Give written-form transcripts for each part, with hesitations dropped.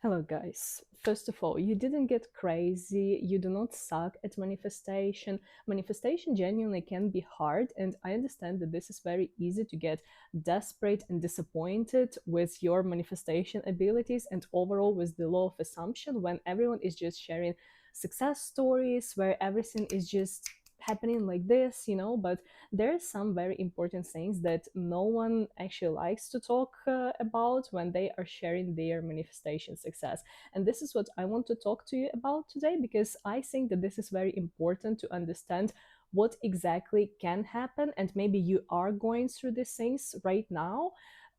Hello, guys. First of all, you didn't get crazy. You do not suck at manifestation. Manifestation genuinely can be hard, and I understand that this is very easy to get desperate and disappointed with your manifestation abilities and overall with the law of assumption when everyone is just sharing success stories where everything is just happening like this, but there are some very important things that no one actually likes to talk about when they are sharing their manifestation success. And this is what I want to talk to you about today because I think that this is very important to understand what exactly can happen. And maybe you are going through these things right now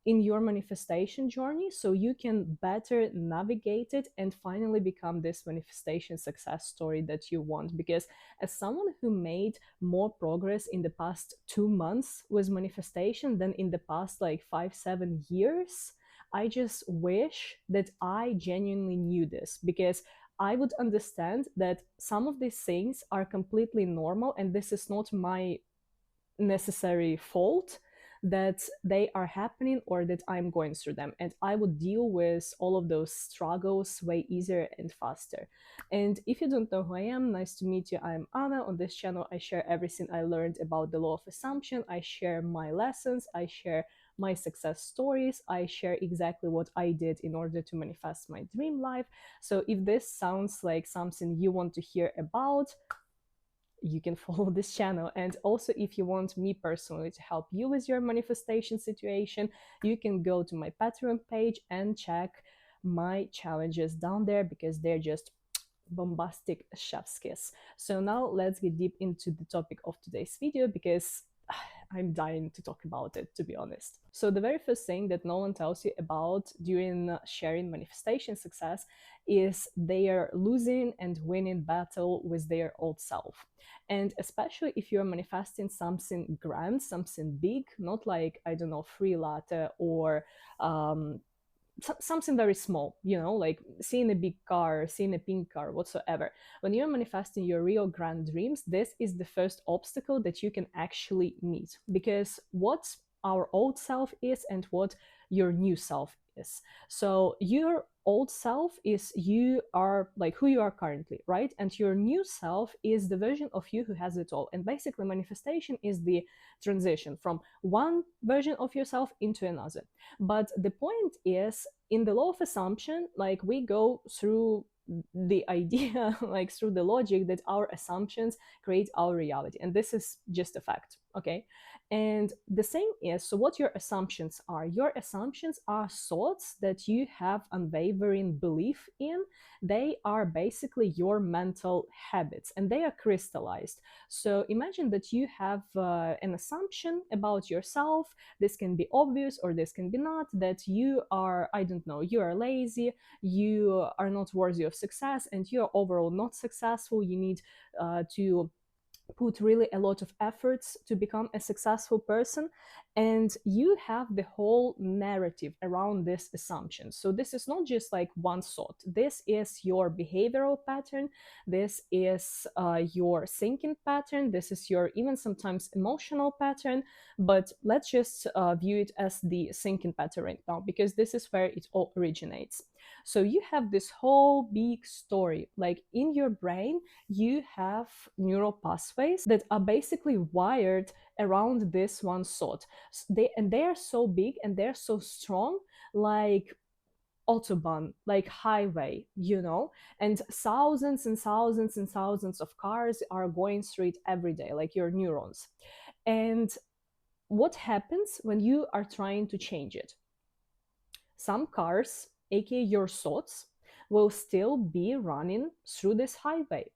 in your manifestation journey so you can better navigate it and finally become this manifestation success story that you want. Because as someone who made more progress in the past 2 months with manifestation than in the past like 5 7 years, I just wish that I genuinely knew this, because I would understand that some of these things are completely normal and this is not my necessary fault that they are happening or that I'm going through them, and I would deal with all of those struggles way easier and faster. And if you don't know who I am, nice to meet you. I'm Anna. On this channel I share everything I learned about the law of assumption. I share my lessons, I share my success stories, I share exactly what I did in order to manifest my dream life. So if this sounds like something you want to hear about, you can follow this channel. And also, if you want me personally to help you with your manifestation situation, you can go to my Patreon page and check my challenges down there, because they're just bombastic chef's kiss. So now let's get deep into the topic of today's video, because I'm dying to talk about it, to be honest. So the very first thing that no one tells you about during sharing manifestation success is their losing and winning battle with their old self. And especially if you're manifesting something grand, something big, not like, I don't know, free latte or something very small, like seeing a big car, seeing a pink car, whatsoever. When you're manifesting your real grand dreams, this is the first obstacle that you can actually meet, because what our old self is and what your new self is. So your old self is you are like who you are currently, right? And your new self is the version of you who has it all. And basically manifestation is the transition from one version of yourself into another. But the point is, in the law of assumption, like we go through the idea, like through the logic that our assumptions create our reality. And this is just a fact, okay? And the same is, so what your assumptions are? Your assumptions are thoughts that you have unwavering belief in. They are basically your mental habits and they are crystallized. So imagine that you have an assumption about yourself. This can be obvious or this can be not, that you are, I don't know, you are lazy, you are not worthy of success, and you are overall not successful. You need to put really a lot of efforts to become a successful person, and you have the whole narrative around this assumption. So this is not just like one thought, this is your behavioral pattern, this is your thinking pattern, this is your even sometimes emotional pattern. But let's just view it as the thinking pattern right now, because this is where it all originates. So you have this whole big story, like in your brain you have neural pathways that are basically wired around this one thought. They are so big and they're so strong, like autobahn, like highway, and thousands and thousands and thousands of cars are going through it every day, like your neurons. And what happens when you are trying to change it? Some cars, aka your thoughts, will still be running through this highway.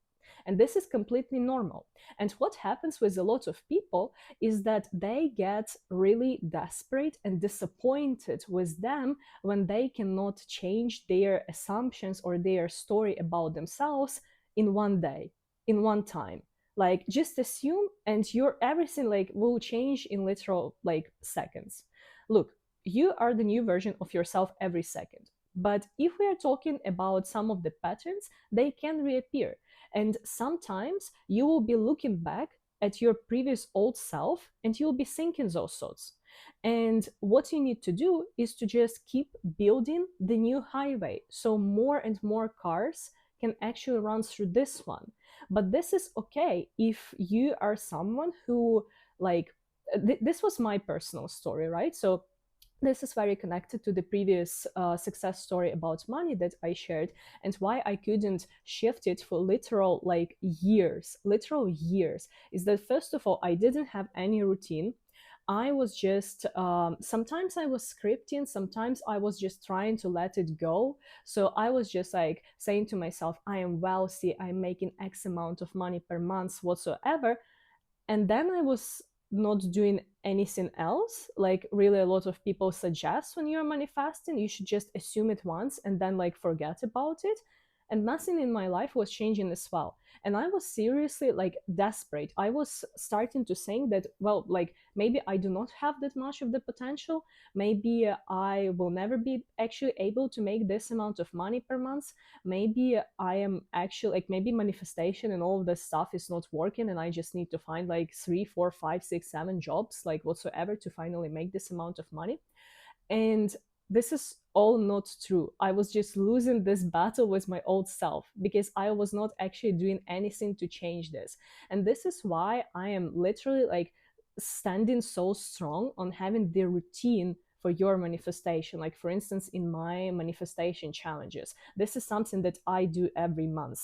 And this is completely normal. And what happens with a lot of people is that they get really desperate and disappointed with them when they cannot change their assumptions or their story about themselves in one day, in one time. Like just assume and your everything like will change in literal like seconds. Look, you are the new version of yourself every second. But if we are talking about some of the patterns, they can reappear. And sometimes you will be looking back at your previous old self and you'll be thinking those thoughts. And what you need to do is to just keep building the new highway so more and more cars can actually run through this one. But this is okay if you are someone who, like, this was my personal story, right? So this is very connected to the previous success story about money that I shared, and why I couldn't shift it for literal like years, literal years, is that first of all, I didn't have any routine. I was just, sometimes I was scripting, sometimes I was just trying to let it go. So I was just like saying to myself, I am wealthy, I'm making X amount of money per month, whatsoever. And then I was not doing anything else. Like, really, a lot of people suggest when you're manifesting, you should just assume it once and then like forget about it. And nothing in my life was changing as well. And I was seriously like desperate. I was starting to think that, well, like maybe I do not have that much of the potential. Maybe I will never be actually able to make this amount of money per month. Maybe I am actually like, maybe manifestation and all of this stuff is not working, and I just need to find like 3, 4, 5, 6, 7 jobs, like whatsoever, to finally make this amount of money. And this is all not true. I was just losing this battle with my old self because I was not actually doing anything to change this. And this is why I am literally like standing so strong on having the routine for your manifestation. Like, for instance, in my manifestation challenges, this is something that I do every month.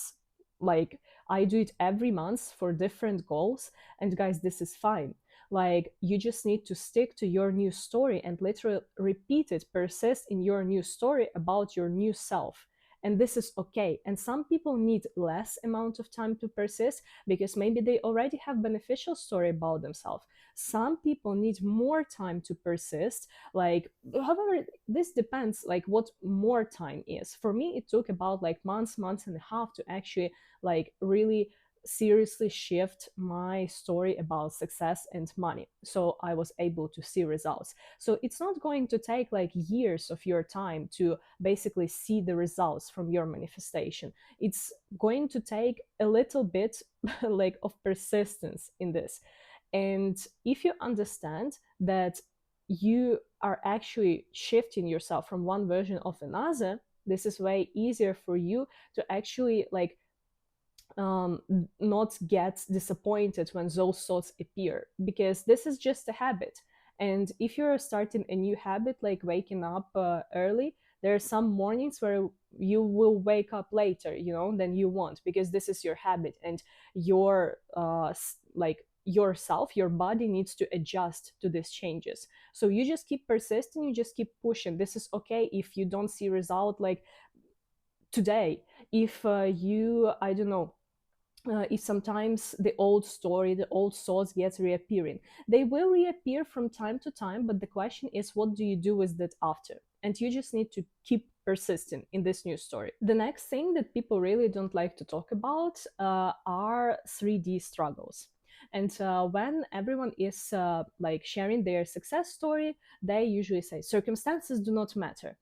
Like, I do it every month for different goals. And guys, this is fine. Like, you just need to stick to your new story and literally repeat it, persist in your new story about your new self. And this is okay. And some people need less amount of time to persist because maybe they already have beneficial story about themselves. Some people need more time to persist. Like, however, this depends like what more time is. For me, it took about like months and a half to actually like really seriously shift my story about success and money, so I was able to see results. So it's not going to take like years of your time to basically see the results from your manifestation. It's going to take a little bit like of persistence in this. And if you understand that you are actually shifting yourself from one version of another, this is way easier for you to actually like um, not get disappointed when those thoughts appear, because this is just a habit. And if you're starting a new habit like waking up early, there are some mornings where you will wake up later, you know, than you want, because this is your habit, and your like yourself, your body needs to adjust to these changes. So you just keep persisting, you just keep pushing. This is okay if you don't see result like today. If you, I don't know, if sometimes the old story, the old thoughts gets reappearing. They will reappear from time to time, but the question is, what do you do with that after? And you just need to keep persisting in this new story. The next thing that people really don't like to talk about are 3D struggles. And when everyone is like sharing their success story, they usually say circumstances do not matter.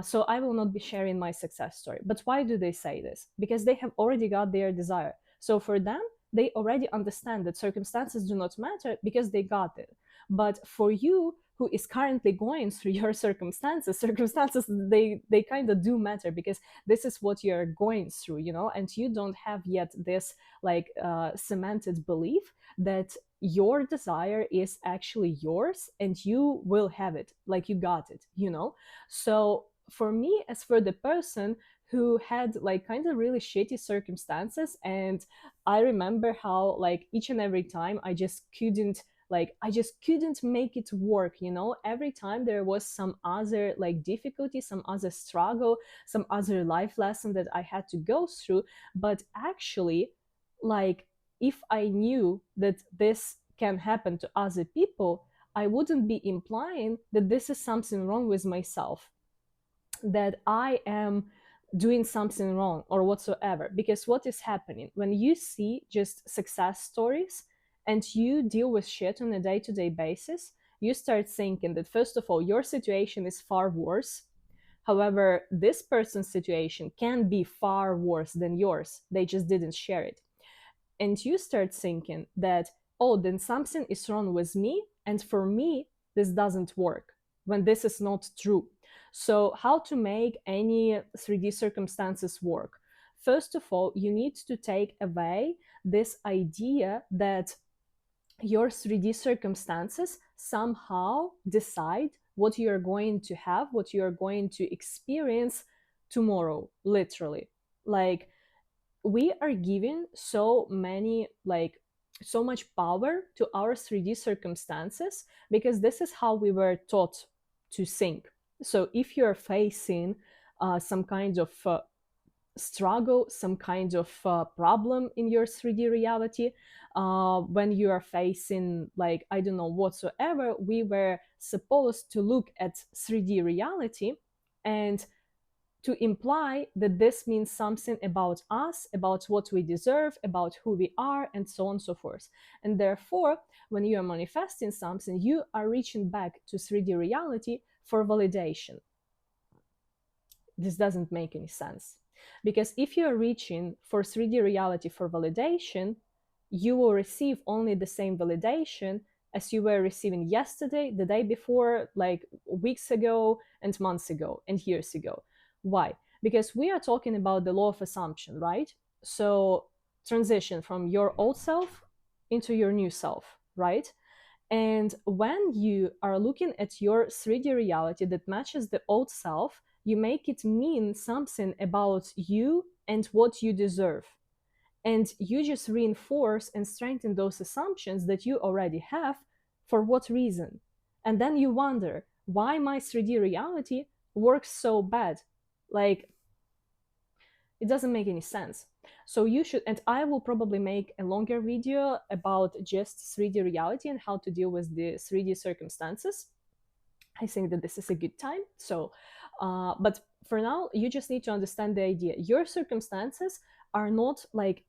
So I will not be sharing my success story. But why do they say this? Because they have already got their desire. So for them, they already understand that circumstances do not matter because they got it. But for you, who is currently going through your circumstances, circumstances, they kind of do matter, because this is what you're going through, you know, and you don't have yet this like cemented belief that your desire is actually yours and you will have it, like you got it, you know. So for me, as for the person who had like kind of really shitty circumstances, and I remember how like each and every time I just couldn't make it work, you know. Every time there was some other like difficulty, some other struggle, some other life lesson that I had to go through. But actually, like, if I knew that this can happen to other people, I wouldn't be implying that this is something wrong with myself, that I am doing something wrong or whatsoever. Because what is happening when you see just success stories and you deal with shit on a day to day basis, you start thinking that, first of all, your situation is far worse. However, this person's situation can be far worse than yours. They just didn't share it. And you start thinking that, oh, then something is wrong with me. And for me, this doesn't work, when this is not true. So how to make any 3D circumstances work? First of all, you need to take away this idea that your 3D circumstances somehow decide what you're going to have, what you're going to experience tomorrow, literally. Like, we are giving so many, like, so much power to our 3D circumstances because this is how we were taught to think. So if you're facing some kind of struggle, some kind of problem in your 3D reality, when you are facing, like, I don't know, whatsoever, we were supposed to look at 3D reality and to imply that this means something about us, about what we deserve, about who we are, and so on and so forth. And therefore, when you are manifesting something, you are reaching back to 3D reality for validation. This doesn't make any sense. Because if you are reaching for 3D reality for validation, you will receive only the same validation as you were receiving yesterday, the day before, like weeks ago, and months ago, and years ago. Why? Because we are talking about the law of assumption, right? So, transition from your old self into your new self, right? And when you are looking at your 3D reality that matches the old self, you make it mean something about you and what you deserve. And you just reinforce and strengthen those assumptions that you already have. For what reason? And then you wonder why my 3D reality works so bad. Like, it doesn't make any sense. So you should, and I will probably make a longer video about just 3D reality and how to deal with the 3D circumstances. I think that this is a good time. So, but for now, you just need to understand the idea. Your circumstances are not like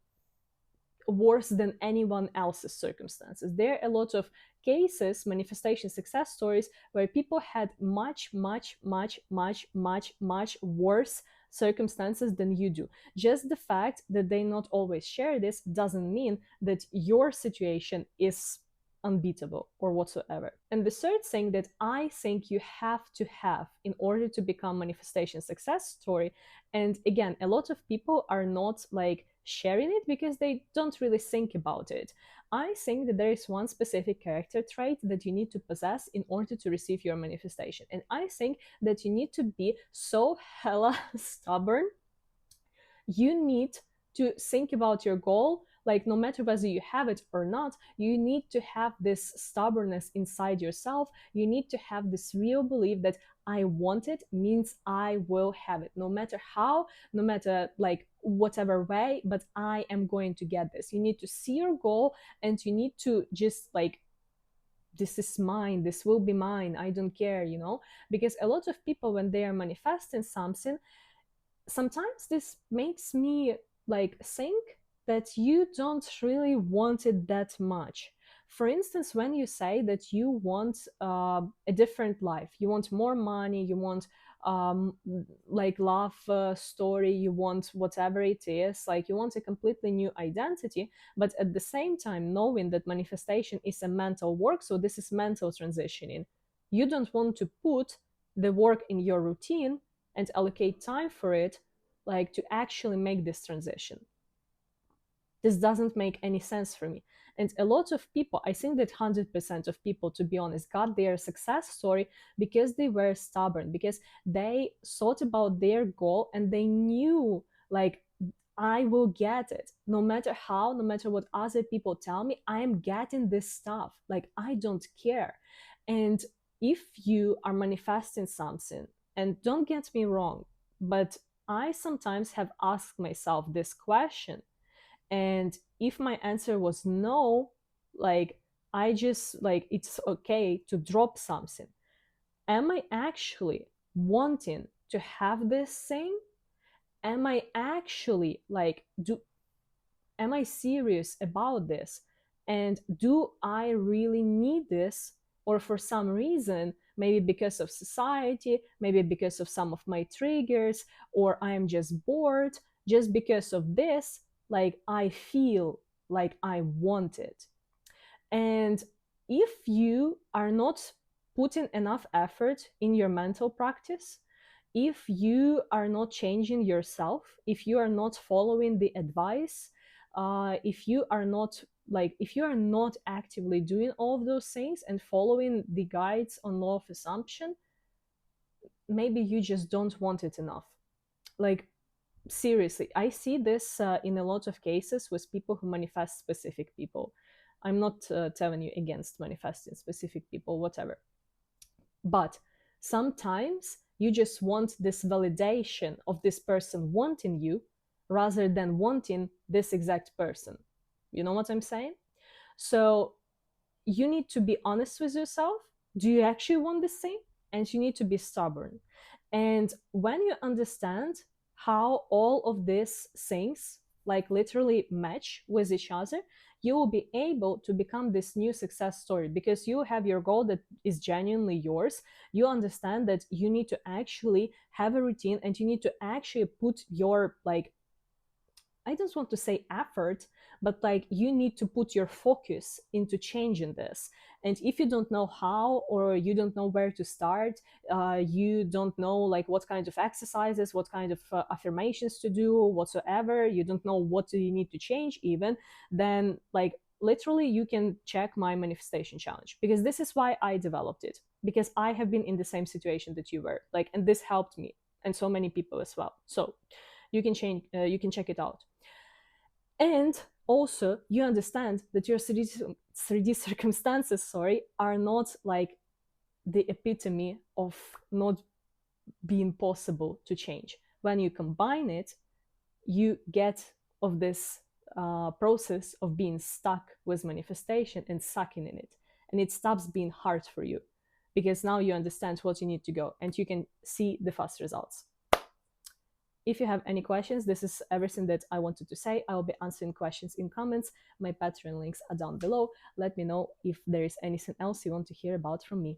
worse than anyone else's circumstances. There are a lot of cases, manifestation success stories, where people had much, much, much, much, much, much worse circumstances than you do. Just the fact that they not always share this doesn't mean that your situation is unbeatable or whatsoever. And the third thing that I think you have to have in order to become manifestation success story, and again, a lot of people are not like sharing it because they don't really think about it. I think that there is one specific character trait that you need to possess in order to receive your manifestation. And I think that you need to be so hella stubborn. You need to think about your goal, like no matter whether you have it or not, you need to have this stubbornness inside yourself. You need to have this real belief that I want it means I will have it, no matter how, no matter like whatever way, but I am going to get this. You need to see your goal and you need to just like, this is mine, this will be mine, I don't care, you know? Because a lot of people, when they are manifesting something, sometimes this makes me like think that you don't really want it that much. For instance, when you say that you want a different life, you want more money, you want like love story, you want whatever it is, like you want a completely new identity, but at the same time knowing that manifestation is a mental work, so this is mental transitioning. You don't want to put the work in your routine and allocate time for it, like to actually make this transition. This doesn't make any sense for me. And a lot of people, I think that 100% of people, to be honest, got their success story because they were stubborn, because they thought about their goal and they knew, like, I will get it. No matter how, no matter what other people tell me, I am getting this stuff. Like, I don't care. And if you are manifesting something, and don't get me wrong, but I sometimes have asked myself this question. And if my answer was no, like, I just, like, it's okay to drop something. Am I actually wanting to have this thing? Am I actually, like, am I serious about this? And do I really need this? Or for some reason, maybe because of society, maybe because of some of my triggers, or I am just bored, just because of this, like I feel like I want it. And if you are not putting enough effort in your mental practice, if you are not changing yourself, if you are not following the advice, if you are not if you are not actively doing all of those things and following the guides on law of assumption, maybe you just don't want it enough. Like, seriously, I see this in a lot of cases with people who manifest specific people. I'm not telling you against manifesting specific people, whatever, but sometimes you just want this validation of this person wanting you rather than wanting this exact person. You know what I'm saying? So you need to be honest with yourself. Do you actually want this thing? And you need to be stubborn. And when you understand how all of these things like literally match with each other, you will be able to become this new success story, because you have your goal that is genuinely yours. You understand that you need to actually have a routine, and you need to actually put your, like, I don't want to say effort, but like you need to put your focus into changing this. And if you don't know how, or you don't know where to start, you don't know like what kind of exercises, what kind of affirmations to do, whatsoever, you don't know what do you need to change even, then like literally you can check my manifestation challenge, because this is why I developed it, because I have been in the same situation that you were like, and this helped me and so many people as well. So you can check it out. And also you understand that your 3D circumstances, sorry, are not like the epitome of not being possible to change. When you combine it, you get of this process of being stuck with manifestation and sucking in it, and it stops being hard for you, because now you understand what you need to go and you can see the fast results. If you have any questions, this is everything that I wanted to say. I will be answering questions in comments. My Patreon links are down below. Let me know if there is anything else you want to hear about from me.